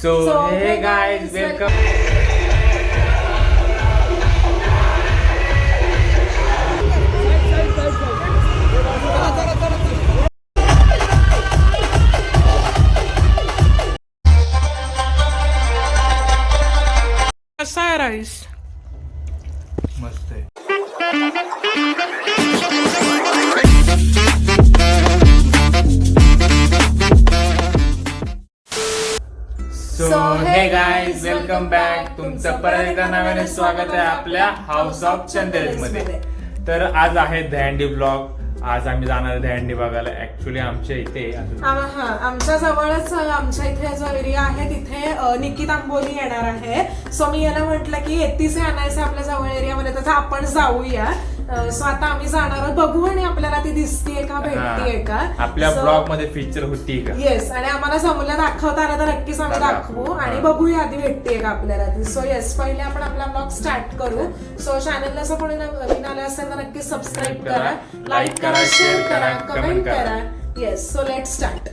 So hey guys, welcome. कसा आहे rice? मस्त आहे. So hey guys, welcome back. तुमचं परत एकदा नव्याने स्वागत आहे आपल्या हाऊस ऑफ चंदेल मध्ये. तर आज आहे दहंडी ब्लॉग. आज आम्ही जाणार आहे दहंडी बघायला. ऍक्च्युली आमच्या इथे आमच्या जवळच आमच्या इथे जो एरिया आहे तिथे निकित आंबोली येणार आहे. सो मी याला म्हटलं की 31 आणायचं आपल्या जवळ एरियामध्ये, तर आपण जाऊया. सो आता आम्ही जाणार आहोत, बघू आणि आपल्याला ती दिसतीये का, भेटतीये का, आपल्या ब्लॉग मध्ये फीचर होती का. येस, आणि आम्हाला समोरला दाखवता आलं तर नक्कीच आम्ही दाखवू आणि बघूया आधी भेटतीये का आपल्याला ती. सो येस, पहिले आपण आपला ब्लॉग स्टार्ट करू. सो चॅनलला असं कोणी नवीन आलं असेल तर नक्की सबस्क्राईब करा, लाईक करा, शेअर करा, कमेंट करा. Yes, so let start.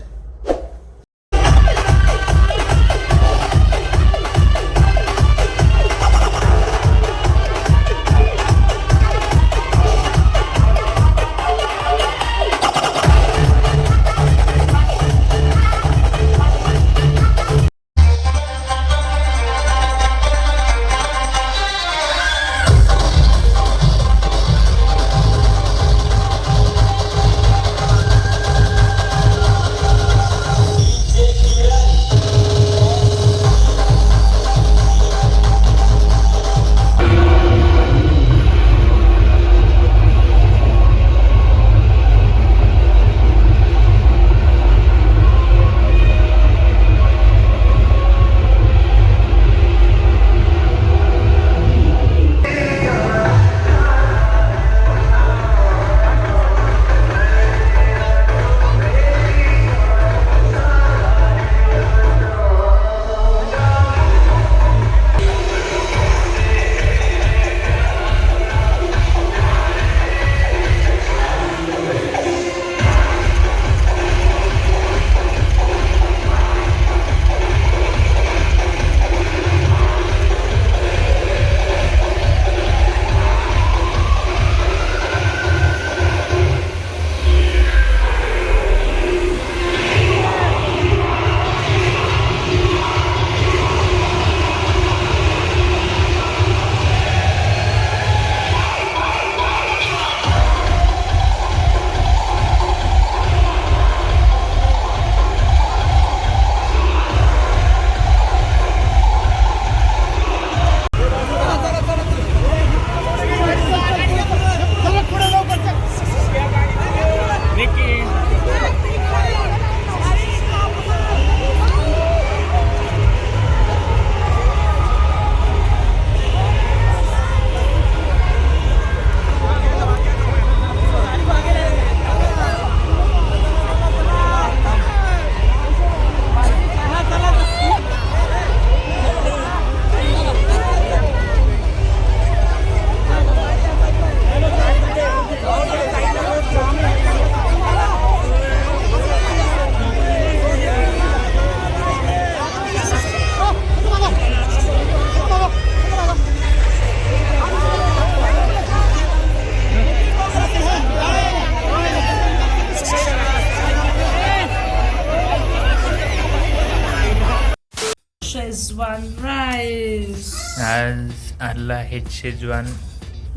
Schezwan rice. आज आणला आहे शेजवान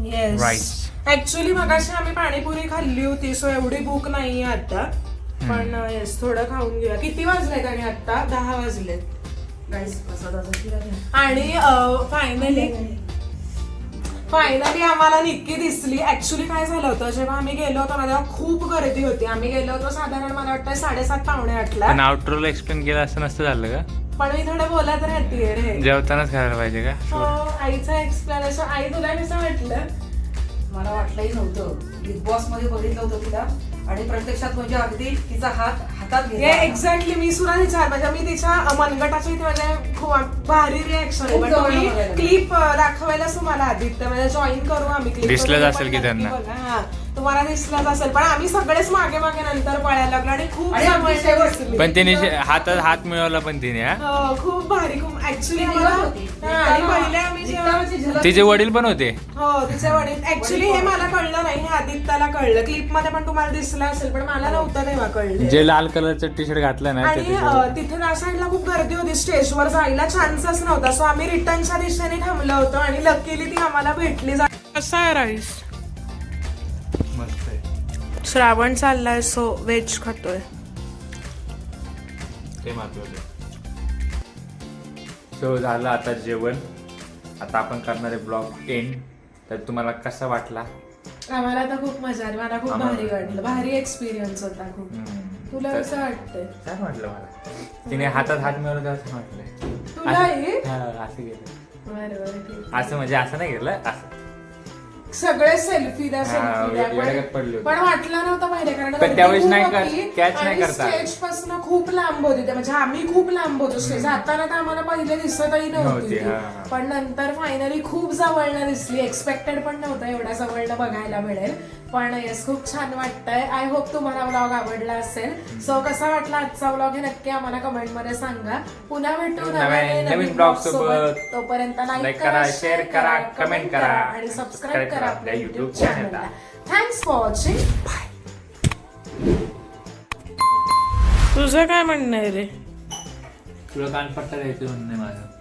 येस, राईस. ऍक्च्युली मगाशी आम्ही पाणीपुरी खाल्ली होती, सो एवढी भूक नाहीये आता. पण येस, थोडं खाऊन घेऊया. किती वाजलेत? आणि आता 10 वाजलेत. आणि फायनली आम्हाला निक्की दिसली. ऍक्च्युली काय झालं होतं, जेव्हा आम्ही गेलो होतो ना तेव्हा खूप गर्दी होती. आम्ही गेलो होतो साधारण मला वाटतं 7:30 पावणे 8ला. पण आउटरोला एक्सप्लेन केलं असं नसतं झालं का? पण मी थोडं बोलत राहतीये रे. जेवतानाच करायला पाहिजे का? हो, आईचं एक्सप्लेनेशन. आई, तुला कसं वाटलं? मला वाटलंही नव्हतं. बिग बॉस मध्ये बघितलं होतं तिला, आणि प्रत्यक्षात म्हणजे अगदी तिचा हात हातात घेतला. एक्झॅक्टली, मी सुद्धा विचार म्हणजे मी तिच्या मनगटाच्या इथे म्हणजे खूप भारी रिॲक्शन आहे. खूप जवळ मी बघायला. क्लिप दाखवायलाच तुम्हाला आदित्य म्हणजे जॉईन करू आम्ही क्लिप. दिसलंच असेल की त्यांना. तुम्हाला दिसलाच असेल, पण आम्ही सगळेच मागे मागे नंतर पळायला लागलो आणि खूप आणि आमची जवळनं शेवट दिसली. पण तिने हातात हात मिळवला पण तिने हा. हो, खूप भारी, खूप ऍक्च्युली ती मला झलक होती. आणि पहिले आम्ही जेव्हा निघतानाची झलक तिचे होती. वडील पण होते. हो तिचे वडील ऍक्च्युली हे मला कळलं नाही, हे आदित्यला कळलं. क्लिप मध्ये पण तुम्हाला दिसलं असेल, पण मला नव्हतं तेव्हा कळलं. जे लाल कलरचं टी शर्ट घातलं ना आणि तिथे त्या साईडला खूप गर्दी होती, स्टेजवर जायला चान्सच नव्हता. सो आम्ही रिटर्नच्या दिशेने थांबलो होतो आणि लकीली ती आम्हाला भेटली. कसा आहे राईस? मस्त आहे. श्रावण चाललाय सो व्हेज खातोय. ते महत्वाचं. सो झालं आता जेवण. आता आपण करणारे ब्लॉग एंड. तर तुम्हाला कसा वाटला? आम्हाला तर खूप मजा आली, मला खूप आम्हाला- भारी वाटलं, भारी एक्सपिरियन्स होता खूप. तुला तर- कसं वाटतंय? छान वाटलं मला. तिने हातात हात मिळवलं तेव्हा छान वाटलं. तुलाही? असं गेलं. बरं बरं ठीक. असं म्हणजे असं नाही गेलं असं. सगळे सेल्फी द्या, हा, सेल्फी द्या. वेड्यात पडले होते. पण वाटलं नव्हतं पाहिजे, कारण पण त्यावेळेस गर्दी नाही खूप कर- होती catch नाही आणि करता आलं. स्टेज पासून खूप लांब होती ते, म्हणजे आम्ही खूप लांब होतो स्टेज. जाताना तर आम्हाला पहिले दिसतही नव्हती, नव्हती ती. हा, हा. पण नंतर फायनली खूप जवळनं दिसली. एक्सपेक्टेड पण नव्हतं एवढ्या जवळनं बघायला मिळेल. पण येस, खूप छान वाटतंय. आय होप तुम्हाला व्लॉग आवडला असेल. सो कसा वाटला आजचा व्लॉग हे नक्की आम्हाला कमेंट मध्ये सांगा. पुन्हा भेटू नवीन ब्लॉग सोबत. तोपर्यंत Like लाईक करा, करा, शेअर करा, कमेंट करा आणि सबस्क्राईब करा आपल्या YouTube युट्यूब चॅनलला. Thanks for watching. बाय. तुझं काय म्हणणं आहे रे? तुला कानपट्टा द्यायचं म्हणणं आहे माझं.